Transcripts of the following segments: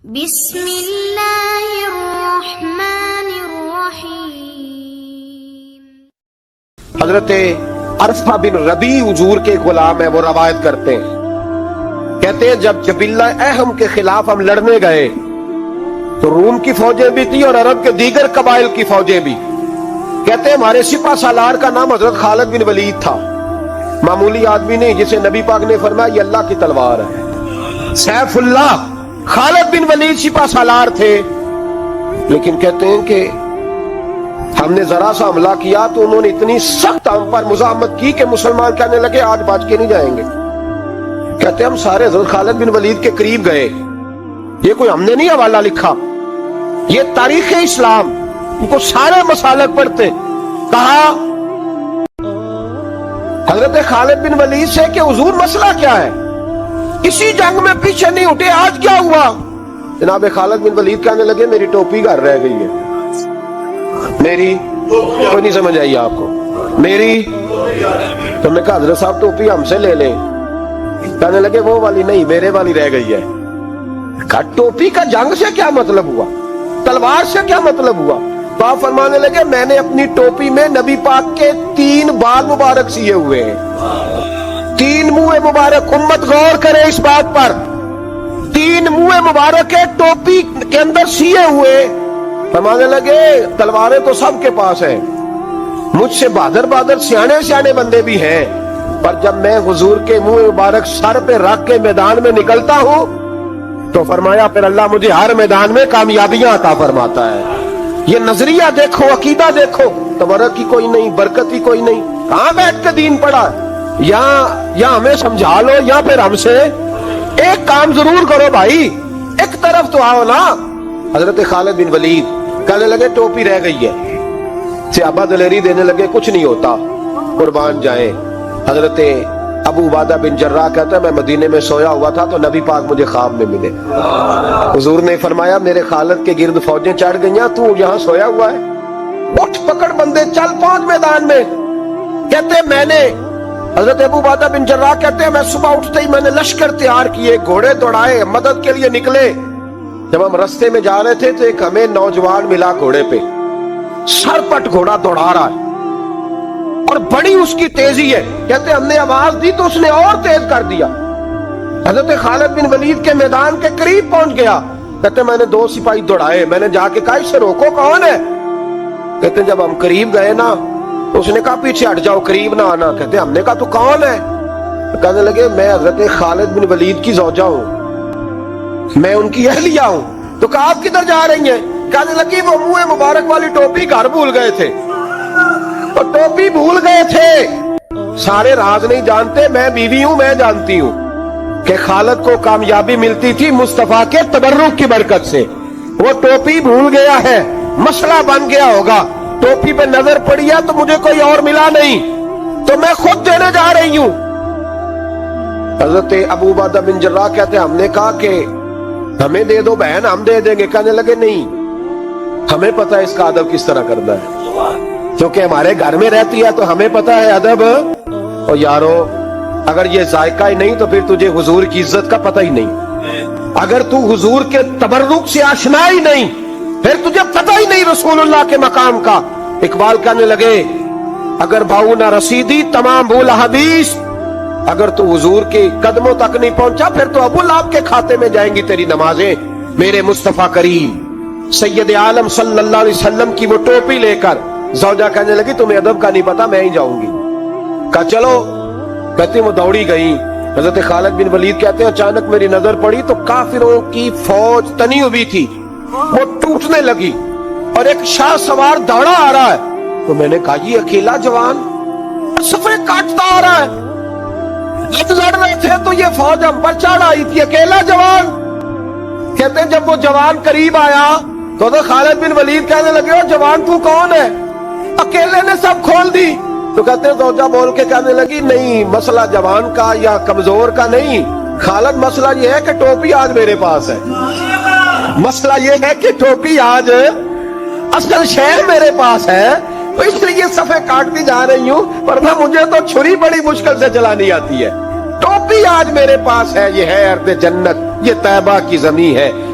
بسم اللہ الرحمن الرحیم۔ حضرت عرفہ بن ربیع حضور کے غلام ہیں، وہ روایت کرتے ہیں، کہتے ہیں جب جبلہ اہم کے خلاف ہم لڑنے گئے تو روم کی فوجیں بھی تھی اور عرب کے دیگر قبائل کی فوجیں بھی۔ کہتے ہیں ہمارے سپہ سالار کا نام حضرت خالد بن ولید تھا، معمولی آدمی نہیں جسے نبی پاک نے فرمایا یہ اللہ کی تلوار ہے، سیف اللہ۔ خالد بن ولید سپہ سالار تھے، لیکن کہتے ہیں کہ ہم نے ذرا سا حملہ کیا تو انہوں نے اتنی سخت ہم پر مزاحمت کی کہ مسلمان کہنے لگے آج بچ کے نہیں جائیں گے۔ کہتے ہیں ہم سارے حضرت خالد بن ولید کے قریب گئے، یہ کوئی ہم نے نہیں حوالہ لکھا، یہ تاریخ اسلام، ان کو سارے مسالک پڑھتے، کہا حضرت خالد بن ولید سے کہ حضور مسئلہ کیا ہے، کسی جنگ میں پیچھے نہیں اٹھے، آج کیا ہوا؟ جناب خالد بن ولید کہنے لگے میری ٹوپی گھر رہ گئی ہے، میری کوئی نہیں سمجھ آئی آپ کو، میری تم نے کہا حضرت صاحب ٹوپی ہم سے لے لیں، کہنے لگے وہ والی نہیں میرے والی رہ گئی ہے۔ کہا ٹوپی کا جنگ سے کیا مطلب ہوا، تلوار سے کیا مطلب ہوا؟ تو آپ فرمانے لگے میں نے اپنی ٹوپی میں نبی پاک کے 3 بال مبارک سیے ہوئے ہیں، 3 منہ مبارک، امت غور کرے اس بات پر، 3 منہ مبارک ہے ٹوپی کے اندر سیے ہوئے۔ فرمانے لگے تلواریں تو سب کے پاس ہیں، مجھ سے بہادر سیانے بندے بھی ہیں، پر جب میں حضور کے منہ مبارک سر پہ رکھ کے میدان میں نکلتا ہوں تو فرمایا پھر اللہ مجھے ہر میدان میں کامیابیاں عطا فرماتا ہے۔ یہ نظریہ دیکھو، عقیدہ دیکھو، تبرک کی کوئی نہیں، برکت کی کوئی نہیں، کہاں بیٹھ کے دین پڑھا؟ یا ہمیں سمجھا لو یا پھر ہم سے ایک کام ضرور کرو بھائی، ایک طرف تو آؤ نا۔ حضرت خالد بن ولید کہنے لگے ٹوپی رہ گئی ہے، صحابہ دلیری دینے لگے کچھ نہیں ہوتا، قربان جائیں۔ حضرت ابو عبیدہ بن جراح کہتا ہے میں مدینے میں سویا ہوا تھا تو نبی پاک مجھے خواب میں ملے، حضور نے فرمایا میرے خالد کے گرد فوجیں چڑھ گئیں، تو یہاں سویا ہوا ہے، اٹھ پکڑ بندے چل پہنچ میدان میں۔ کہتے ہیں میں نے، حضرت ابو عبیدہ بن جراح کہتے ہیں میں صبح اٹھتے ہی میں نے لشکر تیار کیے، گھوڑے دوڑائے، مدد کے لیے نکلے۔ جب ہم رستے میں جا رہے تھے تو ایک ہمیں نوجوان ملا گھوڑے پہ، سر پٹ گھوڑا دوڑا رہا ہے اور بڑی اس کی تیزی ہے، کہتے ہم نے آواز دی تو اس نے اور تیز کر دیا۔ حضرت خالد بن ولید کے میدان کے قریب پہنچ گیا، کہتے میں نے 2 سپاہی دوڑائے، میں نے جا کے کہا اسے روکو کون ہے؟ کہتے جب ہم قریب گئے نا تو اس نے کہا پیچھے ہٹ جاؤ قریب نہ آنا۔ کہتے ہم نے کہا تو کون ہے؟ کہنے لگے میں حضرت خالد بن ولید کی زوجہ ہوں، میں ان کی اہلیہ ہوں۔ تو کہا آپ کدھر جا رہی ہیں؟ کہنے لگی وہ منہ مبارک والی ٹوپی گھر بھول گئے تھے، اور ٹوپی بھول گئے تھے، سارے راز نہیں جانتے، میں بیوی ہوں، میں جانتی ہوں کہ خالد کو کامیابی ملتی تھی مصطفیٰ کے تبرک کی برکت سے، وہ ٹوپی بھول گیا ہے، مسئلہ بن گیا ہوگا، ٹوپی پہ نظر پڑی ہے تو مجھے کوئی اور ملا نہیں تو میں خود دینے جا رہی ہوں۔ حضرت ابو عبیدہ بن جراح کہتے ہیں ہم نے کہا کہ ہمیں دے دو بہن، ہم دے دیں گے۔ کہنے لگے نہیں، ہمیں پتہ ہے اس کا ادب کس طرح کرنا ہے، کیونکہ ہمارے گھر میں رہتی ہے تو ہمیں پتہ ہے ادب۔ اور یارو اگر یہ ذائقہ ہی نہیں تو پھر تجھے حضور کی عزت کا پتہ ہی نہیں، اگر تو حضور کے تبرک سے آشنا ہی نہیں پھر تجھے پتہ ہی نہیں رسول اللہ کے مقام کا۔ اقبال کہنے لگے اگر بھاؤ نہ رسیدی تمام بھول حدیث، اگر تو حضور کے قدموں تک نہیں پہنچا پھر تو ابو لہب کے کھاتے میں جائیں گی تیری نمازیں۔ میرے مصطفیٰ کریم سید عالم صلی اللہ علیہ وسلم کی وہ ٹوپی لے کر زوجہ کہنے لگی تمہیں ادب کا نہیں پتا، میں ہی جاؤں گی۔ کہا چلو، کہتے وہ دوڑی گئی۔ حضرت خالد بن ولید کہتے ہیں اچانک میری نظر پڑی تو کافروں کی فوج تنی ہوئی تھی، وہ ٹوٹنے لگی اور ایک شاہ سوار دوڑا آ رہا ہے، تو میں نے کہا یہ اکیلا جوان صفے کاٹتا آ رہا ہے، جب لڑ رہے تھے تو یہ فوج ہم پر چڑھ آئی تھی، اکیلا جوان۔ کہتے ہیں جب وہ جوان قریب آیا تو خالد بن ولید کہنے لگے او جوان تو کون ہے؟ اکیلے نے سب کھول دی۔ تو کہتے ہیں زوجہ بول کے کہنے لگی نہیں، مسئلہ جوان کا یا کمزور کا نہیں خالد، مسئلہ یہ ہے کہ ٹوپی آج میرے پاس ہے، مسئلہ یہ ہے کہ ٹوپی آج اصل شے میرے پاس ہے، تو اس لیے صفے کاٹتی جا رہی ہوں، ورنہ مجھے تو چھری بڑی مشکل سے چلانی آتی ہے۔ ٹوپی آج میرے پاس ہے، یہ ہے ارض جنت، یہ طیبہ کی زمین ہے،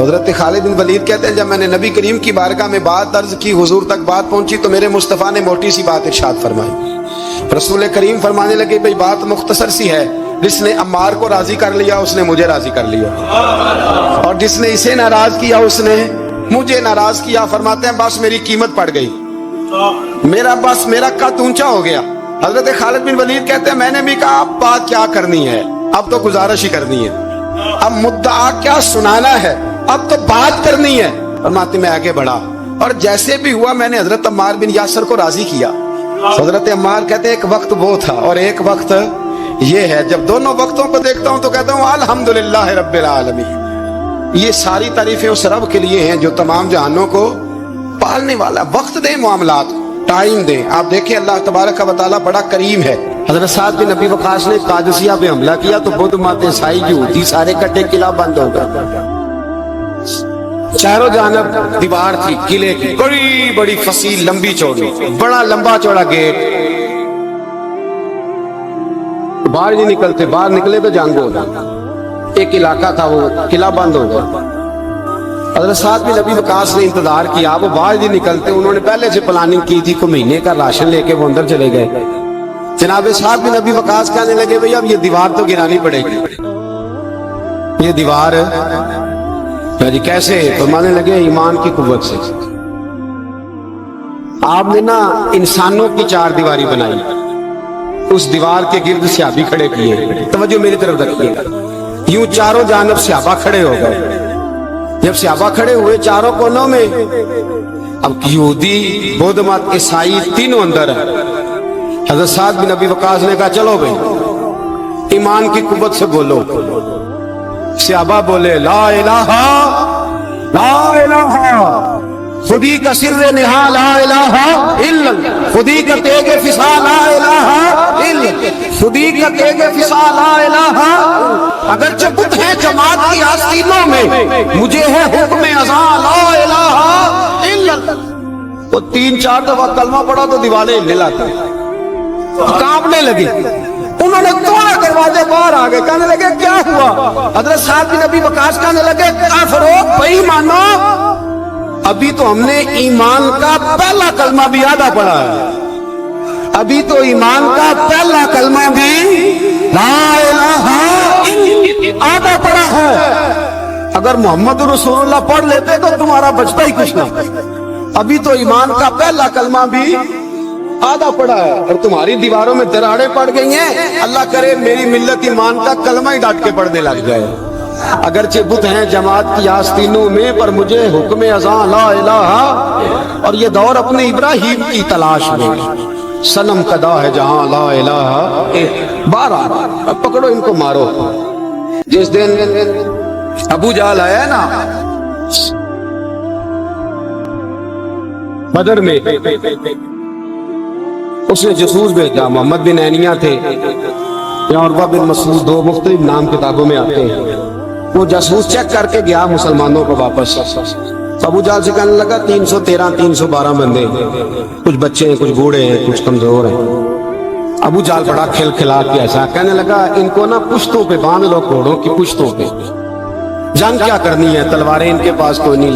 حضرت خالد بن ولید کہتے ہیں جب میں نے نبی کریم کی بارگاہ میں بات عرض کی، حضور تک بات پہنچی تو میرے مصطفیٰ نے موٹی سی بات ارشاد فرمائی۔ رسول کریم فرمانے لگے بھئی بات مختصر سی ہے، جس نے عمار کو راضی کر لیا اس نے مجھے راضی کر لیا، اور جس نے اسے ناراض کیا اس نے مجھے ناراض کیا۔ فرماتے ہیں بس میری قیمت پڑ گئی، میرا قد اونچا ہو گیا۔ حضرت خالد بن ولید کہتے ہیں میں نے بھی کہا اب بات کیا کرنی ہے، اب تو گزارش ہی کرنی ہے، اب مدعا کیا سنانا ہے، اب تو بات کرنی ہے۔ فرماتے میں آگے بڑھا اور جیسے بھی ہوا میں نے حضرت عمار بن یاسر کو راضی کیا۔ حضرت عمار کہتے ہیں ایک وقت وہ تھا اور ایک وقت یہ ہے، جب دونوں وقتوں کو دیکھتا ہوں تو کہتا ہوں الحمدللہ رب العالمین۔ یہ ساری تعریفیں اس رب کے لیے ہیں جو تمام جہانوں کو پالنے والا۔ وقت دیں معاملات کو، ٹائم دیں۔ آپ دیکھیں اللہ تبارک و تعالیٰ بڑا کریم ہے۔ حضرت سعد بن ابی وقاص نے قادسیہ پہ حملہ کیا تو بدھ مت عیسائی یہودی سارے کٹے، قلعہ بند ہو گیا۔ چاروں جانب دیوار تھی قلعے کی، بڑی بڑی فصیل لمبی چوڑی، بڑا لمبا چوڑا گیٹ، باہر نہیں نکلتے، باہر نکلے تو جنگ ہوگا۔ ایک علاقہ تھا وہ قلعہ بند ہو گیا۔ حضرت سعد بن ابی وقاص نے انتظار کیا، وہ باہر نہیں نکلتے، انہوں نے پہلے سے پلاننگ کی تھی، کوئی مہینے کا راشن لے کے وہ اندر چلے گئے۔ جناب سعد بن ابی وقاص کہنے لگے بھئی اب یہ دیوار تو گرانی پڑے گی، یہ دیوار جی کیسے؟ فرمانے لگے ایمان کی قوت سے۔ آپ نے نا انسانوں کی چار دیواری بنائی، اس دیوار کے گرد صحابی کھڑے کیے، توجہ میری طرف رکھیے، یوں چاروں جانب صحابہ کھڑے ہو گئے۔ جب صحابہ کھڑے ہوئے چاروں کونوں میں، اب یہودی بدھ مت عیسائی تینوں اندر ہیں۔ حضرت سعد بن ابی وقاص نے کہا چلو بھئی ایمان کی قوت سے بولو۔ صحابہ بولے لا الہ لا الہ، خودی کا سر نہا لا الہ الا اللہ، خودی کا تیغ فسا لا الہ الا اللہ، خودی کا تیغ فسا لا الہ، اگرچہ بت ہے جماعت کی آستینوں میں، مجھے ہے حکم ازاں لا الہ الا اللہ۔ وہ تین چار دفعہ کلمہ پڑھا تو دیواریں ہلنے لگی، کانپنے لگی۔ انہوں نے توڑا دروازے، باہر آ گئے، کہنے لگے کیا ہوا؟ حضرت سعد بن ابی وقاص کہنے لگے کافرو بھائی مانو، ابھی تو ہم نے ایمان کا پہلا کلمہ بھی آدھا پڑھا ہے، ابھی تو ایمان کا پہلا کلمہ بھی لا الہ آدھا پڑھا ہے، اگر محمد رسول اللہ پڑھ لیتے تو تمہارا بچتا ہی کچھ نہ۔ ابھی تو ایمان کا پہلا کلمہ بھی آدھا پڑا ہے اور تمہاری دیواروں میں دراڑیں پڑ گئی ہیں، اللہ کرے میری ملت ایمان کا کلمہ ہی ڈانٹ کے پڑھنے لگ جائے۔ اگرچہ بت ہیں جماعت کی آستینوں میں، پر مجھے حکم ازاں لا الہ، اور یہ دور اپنے ابراہیم کی تلاش میں، صنم کدا ہے جہاں لا الہ، بارہ پکڑو ان کو مارو۔ جس دن ابو جہل آیا نا بدر میں، اس نے جاسوس بھیجا، محمد بن عینیہ تھے یا عروہ بن مسعود، دو مختلف نام کتابوں میں آتے ہیں۔ وہ جاسوس چیک کر کے گیا مسلمانوں کو واپس، ابو جہل سے کہنے لگا 313 312 بندے، کچھ بچے ہیں، کچھ بوڑھے ہیں، کچھ کمزور ہیں۔ ابو جہل بڑا کھل کھلا کے ایسا کہنے لگا ان کو نا پشتوں پہ باندھ لو، گھوڑوں کی پشتوں پہ، جنگ کیا کرنی ہے، تلواریں ان کے پاس کوئی نہیں،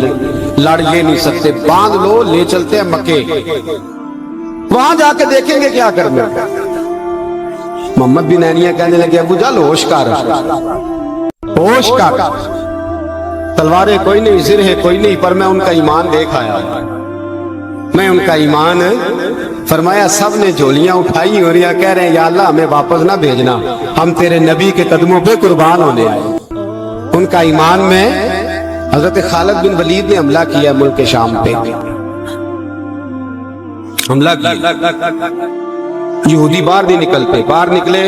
لڑ یہ نہیں سکتے، باندھ لو، لے چلتے ہیں مکے، وہاں جا کے دیکھیں گے کیا کرنا۔ محمد بن عینیہ کہنے لگے ابو جہل ہوش کر، ہوش کر، تلواریں کوئی نہیں، زرہیں کوئی نہیں، پر میں ان کا ایمان دیکھ آیا، میں ان کا ایمان۔ فرمایا سب نے جھولیاں اٹھائی اور یہ کہہ رہے ہیں یا اللہ ہمیں واپس نہ بھیجنا، ہم تیرے نبی کے قدموں پہ قربان ہونے آئے۔ ان کا ایمان میں حضرت خالد بن ولید نے حملہ کیا ملک شام پہ، حملہ کیا، یہودی باہر نہیں نکلتے، باہر نکلے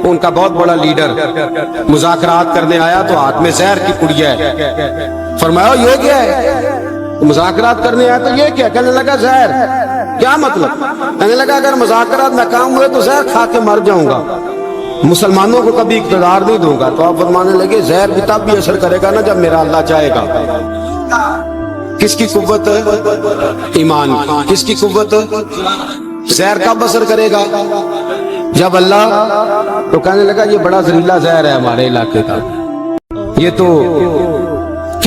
ان کا بہت بڑا لیڈر مذاکرات کرنے آیا تو ہاتھ میں زہر کی پڑیا ہے۔ فرمایا یہ کیا ہے؟ مذاکرات کرنے آیا تو یہ کیا؟ کہنے لگا زہر۔ کیا مطلب؟ کہنے لگا اگر مذاکرات ناکام ہوئے تو زہر کھا کے مر جاؤں گا، مسلمانوں کو کبھی اقتدار نہیں دوں گا۔ تو آپ فرمانے لگے زہر بھی تب بھی اثر کرے گا نا جب میرا اللہ چاہے گا۔ کس کی قوت؟ ایمان کی۔ کس کی قوت؟ زہر کب اثر کرے گا؟ جب اللہ۔ تو کہنے لگا یہ بڑا زہریلا زہر ہے ہمارے علاقے کا، یہ تو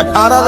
18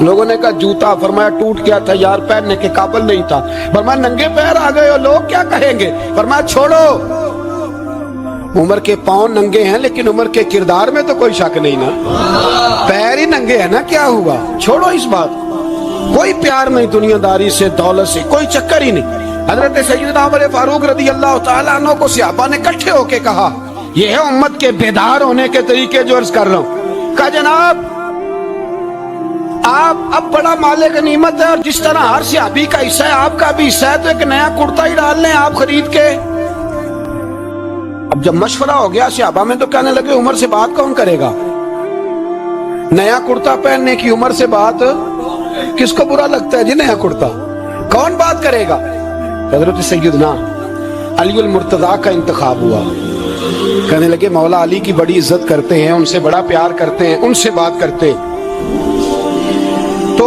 لوگوں نے کہا جوتا، فرمایا ٹوٹ گیا تھا یار، پہننے کے قابل نہیں تھا۔ فرمایا ننگے پیر آ گئے ہو، لوگ کیا کہیں گے؟ فرمایا چھوڑو، عمر کے پاؤں ننگے ہیں لیکن عمر کے کردار میں تو کوئی شک نہیں نا، پیر ہی ننگے ہیں نا، کیا ہوا؟ چھوڑو اس بات، کوئی پیار نہیں دنیا داری سے، دولت سے، کوئی چکر ہی نہیں۔ حضرت سیدنا عمر فاروق رضی اللہ تعالیٰ عنہ کو صحابہ نے اکٹھے ہو کے کہا، یہ ہے امت کے بیدار ہونے کے طریقے جو عرض کر رہا ہوں۔ کہا جناب آپ اب بڑا مالک غنیمت ہے، اور جس طرح ہر صحابی کا حصہ ہے آپ کا بھی حصہ ہے، تو ایک نیا کرتا ہی ڈال لیں آپ خرید کے۔ اب جب مشورہ ہو گیا صحابہ میں تو کہنے لگے عمر سے بات کون کرے گا؟ نیا کرتا پہننے کی عمر سے بات کس کو برا لگتا ہے جی؟ نیا کرتا کون بات کرے گا؟ حضرت سیدنا علی المرتضیٰ کا انتخاب ہوا۔ کہنے لگے مولا علی کی بڑی عزت کرتے ہیں، ان سے بڑا پیار کرتے ہیں، ان سے بات کرتے۔ تو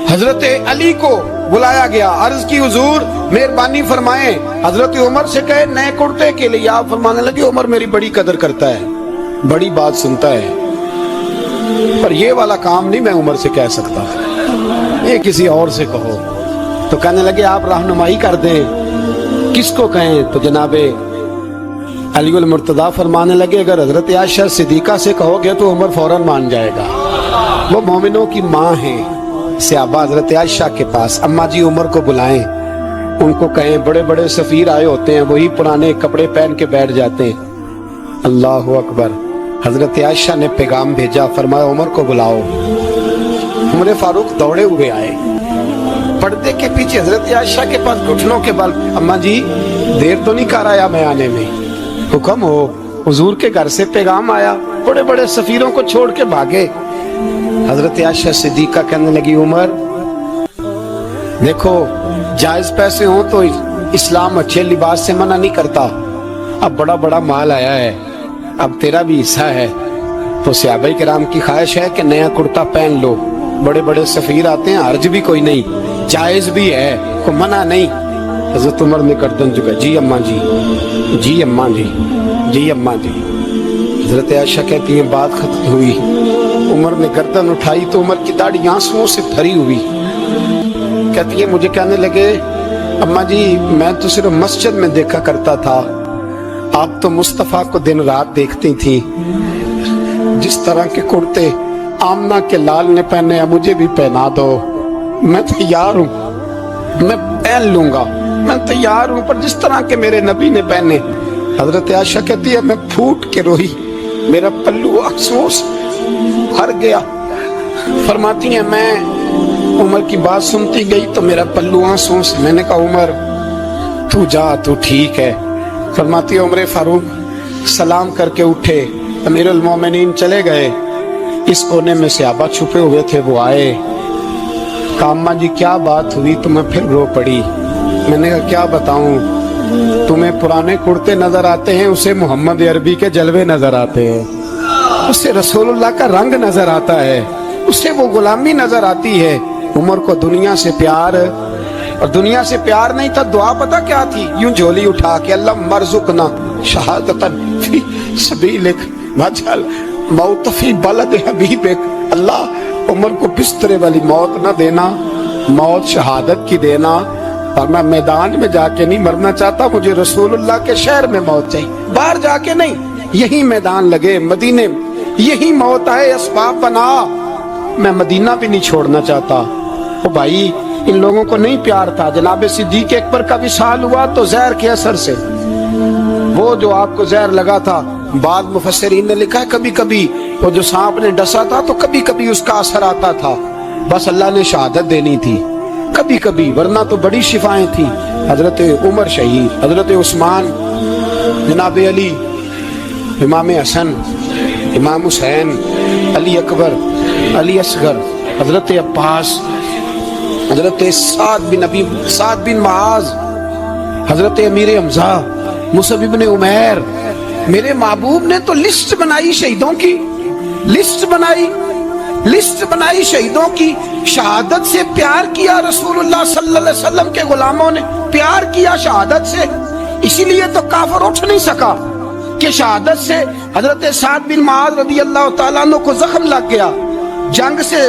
حضرت علی کو بلایا گیا، عرض کی حضور مہربانی فرمائیں حضرت عمر سے کہے نئے کرتے کے لیے۔ آپ فرمانے لگے عمر میری بڑی قدر کرتا ہے، بڑی بات سنتا ہے، پر یہ والا کام نہیں میں عمر سے کہہ سکتا، یہ کسی اور سے کہو۔ تو کہنے لگے آپ رہنمائی کر دیں کس کو کہیں؟ تو جناب علی المرتضیٰ فرمانے لگے اگر حضرت عائشہ صدیقہ سے کہو گے تو عمر فوراً مان جائے گا، وہ مومنوں کی ماں ہیں۔ صحابہ حضرت عائشہ کے پاس، اماں جی عمر کو بلائیں، ان کو کہیں بڑے بڑے سفیر آئے ہوتے ہیں، وہی پرانے کپڑے پہن کے بیٹھ جاتے ہیں۔ اللہ اکبر۔ حضرت عائشہ نے پیغام بھیجا، فرمایا عمر کو بلاؤ۔ عمر فاروق دوڑے ہوئے آئے، پردے کے پیچھے حضرت عائشہ کے پاس گھٹنوں کے بل، اماں جی دیر تو نہیں کر آیا میں آنے میں؟ حکم ہو، حضور کے گھر سے پیغام آیا، بڑے بڑے سفیروں کو چھوڑ کے بھاگے۔ حضرت عائشہ صدیقہ کہنے لگی عمر دیکھو جائز پیسے ہوں تو اسلام اچھے لباس سے منع نہیں کرتا، اب بڑا بڑا مال آیا ہے، اب تیرا بھی حصہ ہے، تو صحابہ کرام کی خواہش ہے کہ نیا کرتا پہن لو، بڑے بڑے سفیر آتے ہیں، حرج بھی کوئی نہیں، جائز بھی ہے، کوئی منع نہیں۔ حضرت عمر نے گردن جھکا، جی اماں جی، جی اماں جی، جی اماں جی۔ حضرت عائشہ کہتی ہیں بات ختم ہوئی، عمر نے گردن اٹھائی تو عمر کی داڑھی آنسوؤں سے بھری ہوئی۔ کہتی ہے مجھے کہنے لگے اماں جی میں تو صرف مسجد میں دیکھا کرتا تھا، آپ تو مصطفیٰ کو دن رات دیکھتی تھی، جس طرح کے کرتے آمنہ کے لال نے پہنے ہیں مجھے بھی پہنا دو، میں تیار ہوں، میں پہن لوں گا، میں تیار ہوں، پر جس طرح کے میرے نبی نے پہنے۔ حضرت عائشہ کہتی ہے میں پھوٹ کے روئی، میرا پلو آنسوؤں سے بھر گیا۔ فرماتی ہیں میں عمر کی بات سنتی گئی تو میرا پلو آنسوؤں سے، میں نے کہا عمر تو جا، تو ٹھیک ہے۔ فرماتی ہے عمر فاروق سلام کر کے اٹھے، امیر المومنین چلے گئے، اس کونے میں صحابہ چھپے ہوئے تھے، وہ آئے، کہا اماں جی کیا بات ہوئی؟ تو میں پھر رو پڑی۔ میں نے کہا کیا بتاؤں، تمہیں پرانے کرتے نظر آتے ہیں، اسے محمد عربی کے جلوے نظر آتے ہیں، اسے رسول اللہ کا رنگ نظر آتا ہے، اسے وہ غلامی نظر آتی ہے۔ عمر کو دنیا سے پیار، اور دنیا سے پیار نہیں تھا، دعا پتہ کیا تھی؟ یوں جھولی اٹھا کے اللہ مرزقنا شہادتن فی سبیلک واجعل موت فی بلد حبیبک، اللہ عمر کو بسترے والی موت نہ دینا، موت شہادت کی دینا، اور میں میدان میں جا کے نہیں مرنا چاہتا، مجھے رسول اللہ کے شہر میں موت چاہیے، باہر جا کے نہیں، یہی میدان لگے مدینے، یہی موت آئے، اسباب بنا، میں مدینہ بھی نہیں چھوڑنا چاہتا۔ او بھائی ان لوگوں کو نہیں پیار تھا، جناب صدیق اکبر کا وصال ہوا تو زہر کے اثر سے، وہ جو آپ کو زہر لگا تھا، بعض مفسرین نے لکھا ہے کبھی کبھی وہ جو سانپ نے ڈسا تھا تو کبھی کبھی اس کا اثر آتا تھا، بس اللہ نے شہادت دینی تھی کبھی کبھی، ورنہ تو بڑی شفائیں تھیں۔ حضرت عمر شہید، حضرت عثمان، جناب علی، امام حسن، امام حسین، علی اکبر، علی اصغر، حضرت عباس، حضرت سعد بن معاذ، حضرت امیر حمزہ، مصعب بن عمیر، میرے محبوب نے تو لسٹ بنائی شہیدوں کی، لسٹ بنائی شہیدوں کی، شہادت سے پیار کیا رسول اللہ صلی اللہ علیہ وسلم کے غلاموں نے، پیار کیا شہادت سے، اسی لیے تو کافر اٹھ نہیں سکا کہ شہادت سے حضرت سعد بن معاذ رضی اللہ تعالیٰ عنہ کو زخم لگ گیا، جنگ سے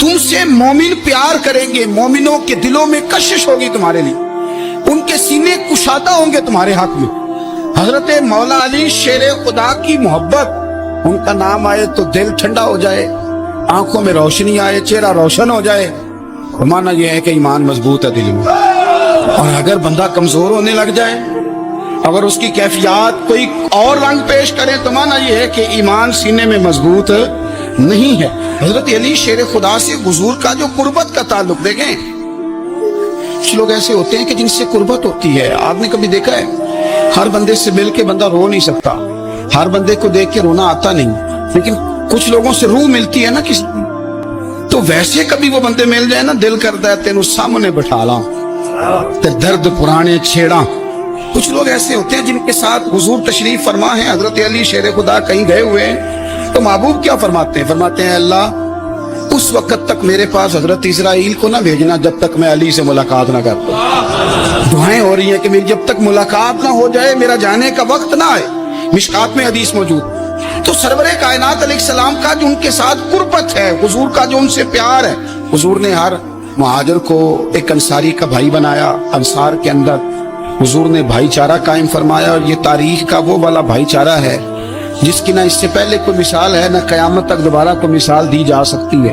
تم سے مومن پیار کریں گے, مومنوں کے دلوں میں کشش ہوگی تمہارے لیے, ان کے سینے کشادہ ہوں گے تمہارے حق میں. حضرت مولا علی شیر خدا کی محبت, ان کا نام آئے تو دل ٹھنڈا ہو جائے, آنکھوں میں روشنی آئے, چہرہ روشن ہو جائے. مانا یہ ہے کہ ایمان مضبوط ہے دل میں. اور اگر بندہ کمزور ہونے لگ جائے, اگر اس کی کیفیات کوئی اور رنگ پیش کرے, تو مانا یہ ہے کہ ایمان سینے میں مضبوط نہیں ہے. حضرت علی شیر خدا سے حضور کا جو قربت کا تعلق, دیکھیں کچھ لوگ ایسے ہوتے ہیں کہ جن سے قربت ہوتی ہے. آپ نے کبھی دیکھا ہے ہر بندے سے مل کے بندہ رو نہیں سکتا, ہر بندے کو دیکھ کے رونا آتا نہیں, لیکن کچھ لوگوں سے روح ملتی ہے نا کسی, تو ویسے کبھی وہ بندے مل جائے نا, دل کرتا ہے تینوں سامنے بٹھا لاں تے درد پرانے چھیڑاں. کچھ لوگ ایسے ہوتے ہیں جن کے ساتھ حضور تشریف فرما ہے. حضرت علی شیر خدا کہیں گئے ہوئے ہیں تو محبوب کیا فرماتے ہیں؟ فرماتے ہیں اللہ اس وقت تک میرے پاس حضرت اسرائیل کو نہ بھیجنا جب تک میں علی سے ملاقات نہ کرتا. دعائیں ہو رہی ہیں کہ میری جب تک ملاقات نہ ہو جائے, میرا جانے کا وقت نہ آئے. مشکات میں حدیث موجود. تو سرور کائنات علیہ السلام کا جو ان کے ساتھ قربت ہے, حضور کا جو ان سے پیار ہے, حضور نے ہر مہاجر کو ایک انصاری کا بھائی بنایا. انصار کے اندر حضور نے بھائی چارہ قائم فرمایا, اور یہ تاریخ کا وہ والا بھائی چارہ ہے جس کی نہ اس سے پہلے کوئی مثال ہے, نہ قیامت تک دوبارہ کوئی مثال دی جا سکتی ہے.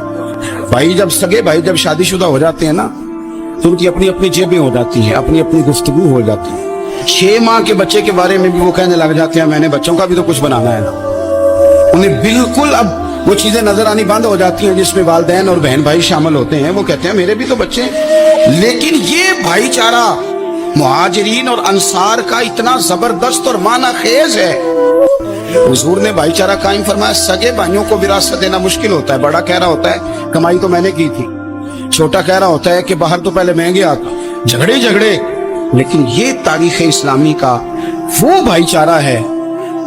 بھائی جب سگے بھائی جب شادی شدہ ہو جاتے ہیں نا, تو ان کی اپنی اپنی جیبیں ہو جاتی ہیں, اپنی اپنی گفتگو ہو جاتی ہے. 6 ماہ کے بچے کے بارے میں بھی وہ کہنے لگ جاتے ہیں میں نے بچوں کا بھی تو کچھ بنانا ہے نا. انہیں بالکل اب وہ چیزیں نظر آنی بند ہو جاتی ہیں جس میں والدین اور بہن بھائی شامل ہوتے ہیں. وہ کہتے ہیں میرے بھی تو بچے ہیں. لیکن یہ بھائی چارہ مہاجرین اور انصار کا اتنا زبردست اور معنی خیز ہے. حضور نے بھائی چارہ قائم فرمایا. سگے بھائیوں کو وراثت دینا مشکل ہوتا ہے. بڑا کہہ رہا ہوتا ہے کمائی تو میں نے کی تھی, چھوٹا کہہ رہا ہوتا ہے کہ باہر تو پہلے میں گیا تھا, جھگڑے. لیکن یہ تاریخ اسلامی کا وہ بھائی چارہ ہے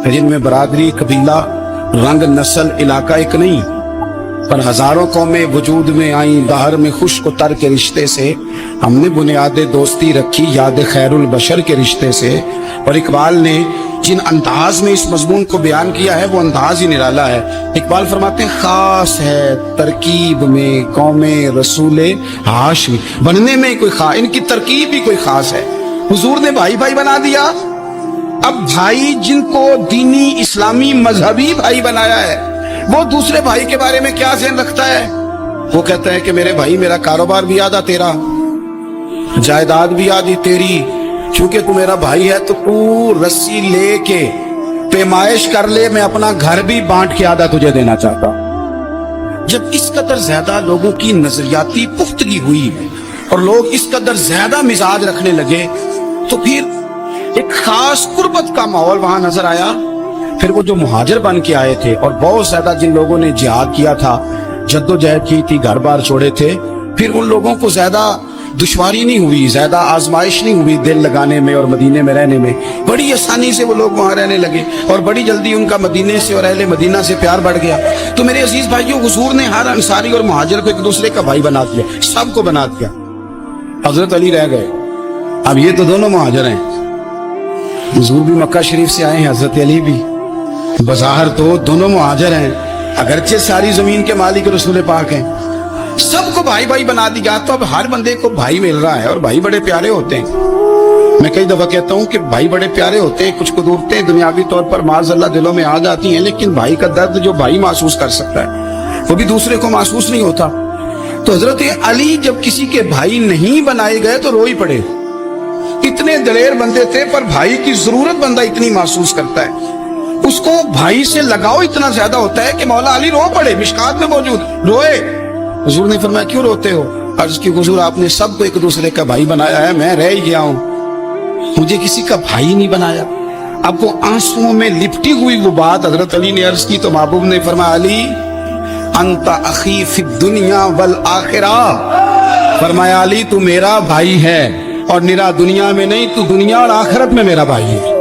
جن میں برادری, قبیلہ, رنگ, نسل, علاقہ ایک نہیں, پر ہزاروں قومیں وجود میں آئیں. باہر میں خشک و تر کے رشتے سے ہم نے بنیاد دوستی رکھی, یاد خیر البشر کے رشتے سے. اور اقبال نے جن انداز میں اس مضمون کو بیان کیا ہے وہ انداز ہی نرالا ہے. اقبال فرماتے ہیں خاص ہے ترکیب میں قوم رسول ہاشمی, بننے میں کوئی خاص, ان کی ترکیب بھی کوئی خاص ہے. حضور نے بھائی بھائی بنا دیا. اب بھائی جن کو دینی اسلامی مذہبی بھائی بنایا ہے, وہ دوسرے بھائی کے بارے میں کیا ذہن رکھتا ہے؟ وہ کہتا ہے کہ میرے بھائی میرا کاروبار بھی آدھا تیرا, جائیداد بھی آدھی تیری, چونکہ تو میرا بھائی ہے تو تو رسی لے کے پیمائش کر لے, میں اپنا گھر بھی بانٹ کے آدھا تجھے دینا چاہتا. جب اس قدر زیادہ لوگوں کی نظریاتی پختگی ہوئی اور لوگ اس قدر زیادہ مزاج رکھنے لگے, تو پھر ایک خاص قربت کا ماحول وہاں نظر آیا. پھر وہ جو مہاجر بن کے آئے تھے اور بہت زیادہ جن لوگوں نے جہاد کیا تھا, جد و جہد کی تھی, گھر بار چھوڑے تھے, پھر ان لوگوں کو زیادہ دشواری نہیں ہوئی, زیادہ آزمائش نہیں ہوئی دل لگانے میں اور مدینے میں رہنے میں. بڑی آسانی سے وہ لوگ وہاں رہنے لگے اور بڑی جلدی ان کا مدینے سے اور اہل مدینہ سے پیار بڑھ گیا. تو میرے عزیز بھائیوں, حضور نے ہر انصاری اور مہاجر کو ایک دوسرے کا بھائی بنا دیا, سب کو بنا دیا. حضرت علی رہ گئے. اب یہ تو دونوں مہاجر ہیں, حضور بھی مکہ شریف سے آئے ہیں, حضرت علی بھی. بظاہر تو دونوں مہاجر ہیں, اگرچہ ساری زمین کے مالک رسول پاک ہیں. سب کو بھائی بھائی بنا دیا. تو اب ہر بندے کو بھائی مل رہا ہے, اور بھائی بڑے پیارے ہوتے ہیں. میں کئی دفعہ کہتا ہوں کہ بھائی بڑے پیارے ہوتے ہیں. کچھ قدورتیں دنیاوی طور پر معاذ اللہ دلوں میں آ جاتی ہیں, لیکن بھائی کا درد جو بھائی محسوس کر سکتا ہے وہ بھی دوسرے کو محسوس نہیں ہوتا. تو حضرت علی جب کسی کے بھائی نہیں بنائے گئے تو رو ہی پڑے. اتنے دلیر بندے تھے, پر بھائی کی ضرورت بندہ اتنی محسوس کرتا ہے, اس کو بھائی سے لگاؤ اتنا زیادہ ہوتا ہے کہ مولا علی رو پڑے. مشکات میں موجود, روئے. حضور نے فرمایا کیوں روتے ہو؟ عرض کی حضور آپ نے سب کو ایک دوسرے کا بھائی بنایا ہے, میں رہ ہی گیا ہوں, مجھے کسی کا بھائی نہیں بنایا. اب وہ آنسوؤں میں لپٹی ہوئی وہ بات حضرت علی نے عرض کی تو محبوب نے فرمایا علی انت اخی فی الدنیا والآخرہ. فرمایا علی تو میرا بھائی ہے, اور نرا دنیا میں نہیں, تو دنیا اور آخرت میں میرا بھائی ہے.